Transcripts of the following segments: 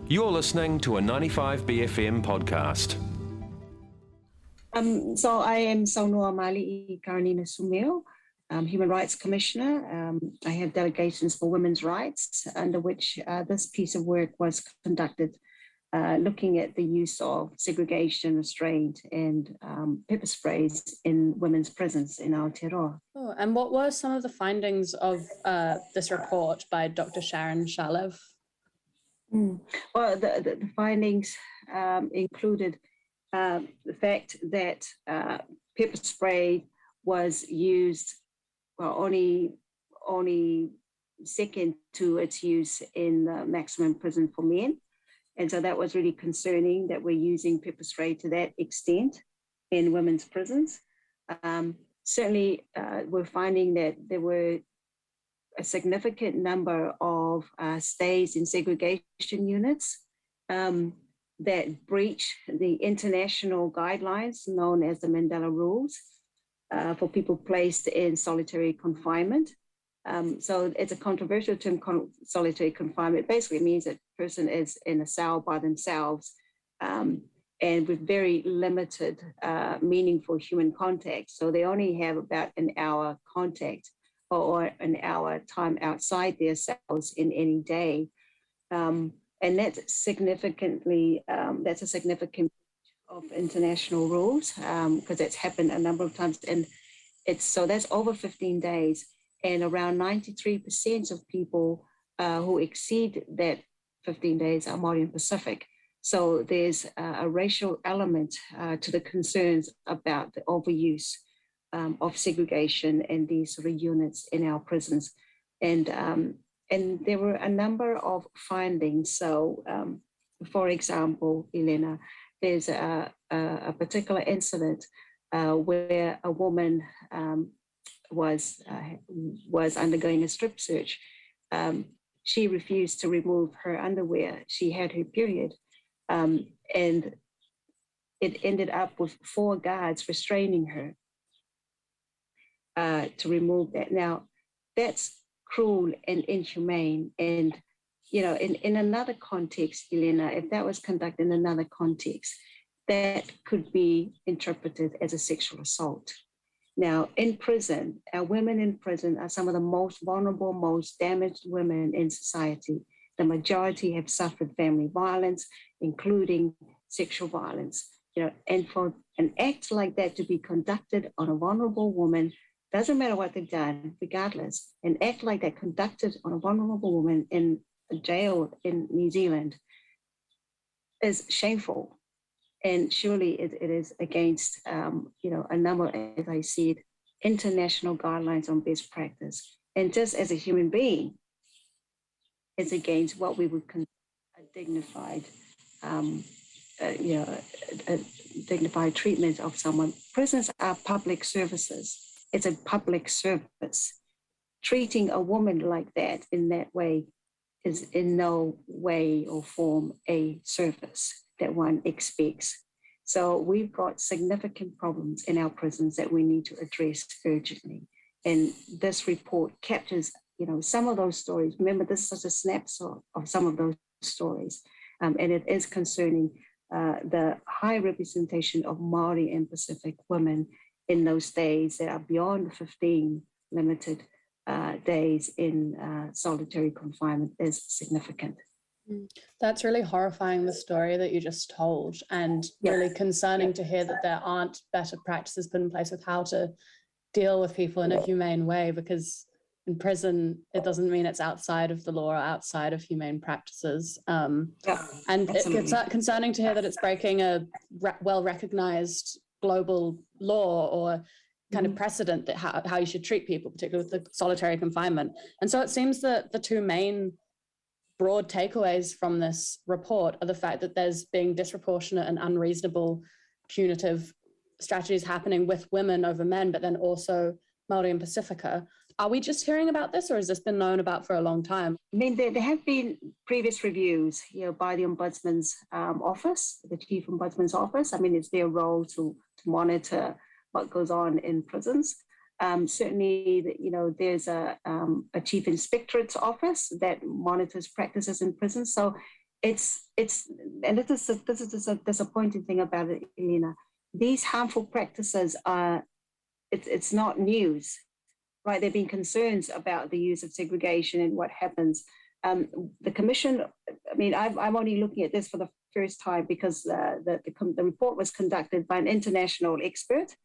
You're listening to a 95BFM podcast. So I am Saunua Mali'i Karanina Sumio, Human Rights Commissioner. I have delegations for women's rights, under which this piece of work was conducted, looking at the use of segregation, restraint, and pepper sprays in women's prisons in Aotearoa. Oh, and what were some of the findings of this report by Dr. Sharon Shalev? Well, the findings included the fact that pepper spray was used only second to its use in the maximum prison for men. And so that was really concerning that we're using pepper spray to that extent in women's prisons. Certainly, we're finding that there were a significant number of stays in segregation units that breach the international guidelines known as the Mandela Rules for people placed in solitary confinement. So it's a controversial term, solitary confinement. Basically, it means that a person is in a cell by themselves and with very limited meaningful human contact. So they only have about an hour contact or an hour time outside their cells in any day. And that's a significant of international rules because that's happened a number of times. And so that's over 15 days. And around 93% of people who exceed that 15 days are Māori and Pacific. So there's a racial element to the concerns about the overuse of segregation and these sort of units in our prisons. And there were a number of findings. So, for example, Elena, there's a particular incident where a woman was undergoing a strip search. She refused to remove her underwear. She had her period. And it ended up with 4 guards restraining her to remove that. Now, that's cruel and inhumane. And, you know, in another context, Elena, if that was conducted in another context, that could be interpreted as a sexual assault. Now, in prison, our women in prison are some of the most vulnerable, most damaged women in society. The majority have suffered family violence, including sexual violence. You know, and for an act like that to be conducted on a vulnerable woman, doesn't matter what they've done, regardless, an act like that conducted on a vulnerable woman in a jail in New Zealand is shameful. And surely it is against, a number, as I said, international guidelines on best practice. And just as a human being, it's against what we would consider a dignified, dignified treatment of someone. Prisons are public services. It's a public service. Treating a woman like that in that way is in no way or form a service that one expects. So we've got significant problems in our prisons that we need to address urgently. And this report captures, some of those stories. Remember, this is such a snapshot of some of those stories. And it is concerning the high representation of Māori and Pacific women in those days that are beyond 15 limited days in solitary confinement is significant. That's really horrifying, the story that you just told, and really concerning to hear that there aren't better practices put in place with how to deal with people in a humane way, because in prison, it doesn't mean it's outside of the law or outside of humane practices. And it's concerning to hear that it's breaking a well-recognized global law or kind of precedent that how you should treat people, particularly with the solitary confinement. And so it seems that the two main broad takeaways from this report are the fact that there's being disproportionate and unreasonable punitive strategies happening with women over men, but then also Māori and Pacifica. Are we just hearing about this, or has this been known about for a long time? I mean, there have been previous reviews, by the Ombudsman's office, the Chief Ombudsman's office. I mean, it's their role to monitor what goes on in prisons. Certainly, there's a chief inspectorate's office that monitors practices in prisons. So it's and this is a disappointing thing about it, Elena. These harmful practices are it's not news, right? There've been concerns about the use of segregation and what happens. The commission, I mean, I'm only looking at this for the first time because the report was conducted by an international expert.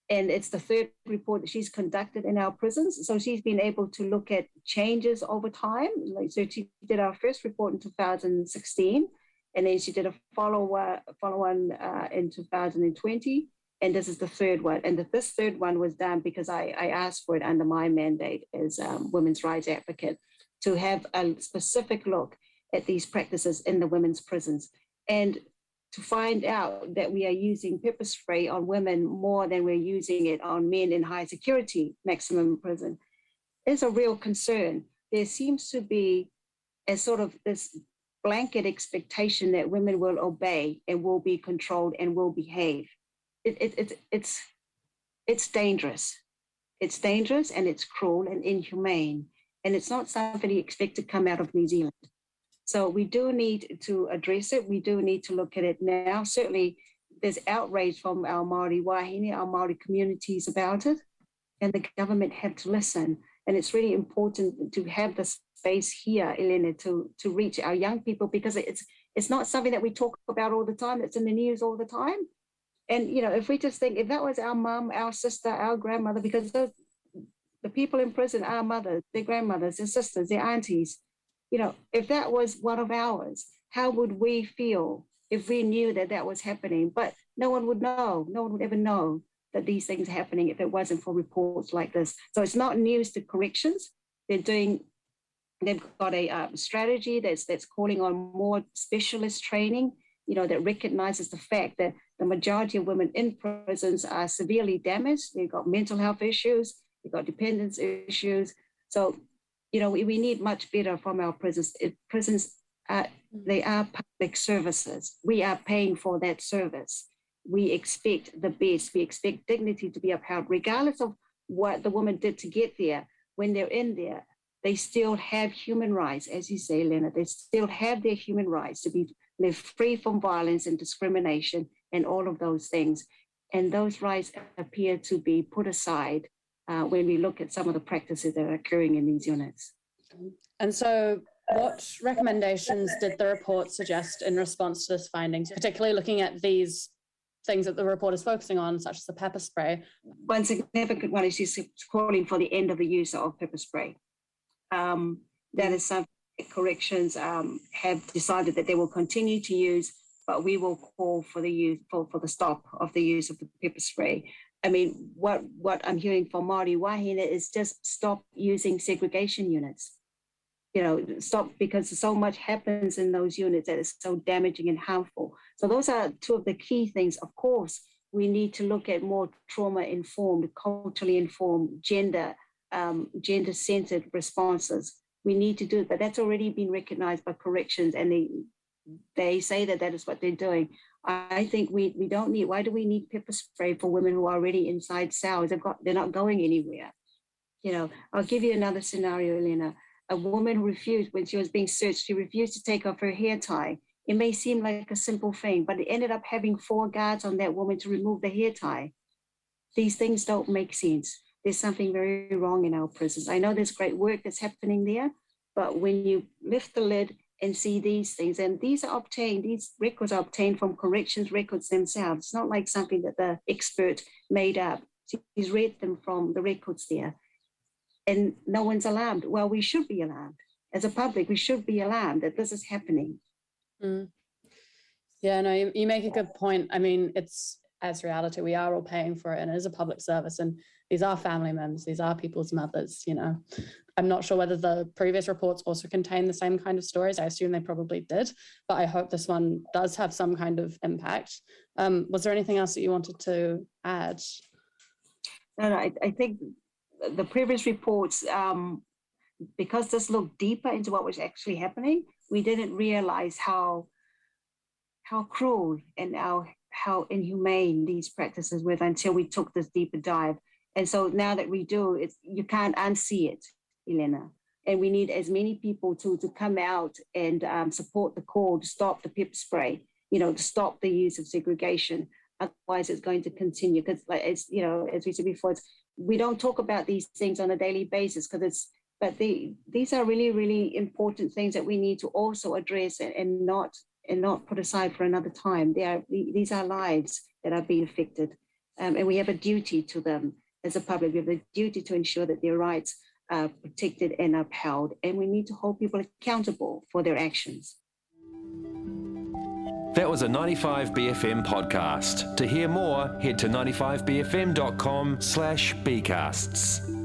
And it's the third report that she's conducted in our prisons. So she's been able to look at changes over time. Like, so she did our first report in 2016, and then she did a follow-on in 2020. And this is the third one. And this third one was done because I asked for it under my mandate as women's rights advocate to have a specific look at these practices in the women's prisons. And to find out that we are using pepper spray on women more than we're using it on men in high security maximum prison is a real concern. There seems to be a sort of this blanket expectation that women will obey and will be controlled and will behave. It's dangerous. It's dangerous and it's cruel and inhumane. And it's not something you expect to come out of New Zealand. So we do need to address it. We do need to look at it now. Certainly there's outrage from our Māori wahine, our Māori communities about it, and the government have to listen. And it's really important to have the space here, Elena, to reach our young people, because it's not something that we talk about all the time. It's in the news all the time. And, you know, if we just think, if that was our mum, our sister, our grandmother, because the people in prison, our mothers, their grandmothers, their sisters, their aunties, you know, if that was one of ours, how would we feel if we knew that that was happening? But no one would know. No one would ever know that these things are happening if it wasn't for reports like this. So it's not news to corrections. They've got a strategy that's calling on more specialist training, you know, that recognizes the fact that the majority of women in prisons are severely damaged. They've got mental health issues. They've got dependence issues. So, you know, we need much better from our prisons. Prisons, they are public services. We are paying for that service. We expect the best. We expect dignity to be upheld, regardless of what the woman did to get there. When they're in there, they still have human rights, as you say, Leonard. They still have their human rights to be live free from violence and discrimination and all of those things. And those rights appear to be put aside when we look at some of the practices that are occurring in these units. And so what recommendations did the report suggest in response to this findings, particularly looking at these things that the report is focusing on, such as the pepper spray? One significant one is she's calling for the end of the use of pepper spray. That is something corrections have decided that they will continue to use, but we will call for the use for the stop of the use of the pepper spray. I mean, what I'm hearing from Māori wahine is just stop using segregation units. You know, stop, because so much happens in those units that is so damaging and harmful. So those are two of the key things. Of course, we need to look at more trauma-informed, culturally informed, gender-centered responses. We need to do it, but that's already been recognized by corrections, and they say that is what they're doing. I think we don't need, why do we need pepper spray for women who are already inside cells? They're not going anywhere. You know, I'll give you another scenario, Elena. A woman who refused, when she was being searched, she refused to take off her hair tie. It may seem like a simple thing, but it ended up having 4 guards on that woman to remove the hair tie. These things don't make sense. There's something very wrong in our prisons. I know there's great work that's happening there, but when you lift the lid and see these things, and these records are obtained from corrections records themselves. It's not like something that the expert made up. He's read them from the records there. And no one's alarmed. Well, we should be alarmed. As a public, we should be alarmed that this is happening. Mm. Yeah, no, you make a good point. I mean, it's as reality, we are all paying for it, and it is a public service, and these are family members, these are people's mothers, you know. I'm not sure whether the previous reports also contain the same kind of stories. I assume they probably did, but I hope this one does have some kind of impact. Was there anything else that you wanted to add? No, I think the previous reports, because this looked deeper into what was actually happening, we didn't realize how cruel and how inhumane these practices were until we took this deeper dive. And so now that we do, you can't unsee it, Elena. And we need as many people to come out and support the call to stop the pepper spray, to stop the use of segregation. Otherwise, it's going to continue because, as we said before, we don't talk about these things on a daily basis but these are really, really important things that we need to also address and not put aside for another time. These are lives that are being affected, and we have a duty to them as a public. We have a duty to ensure that their rights are protected and upheld, and we need to hold people accountable for their actions. That was a 95BFM podcast. To hear more, head to 95bfm.com/bcasts.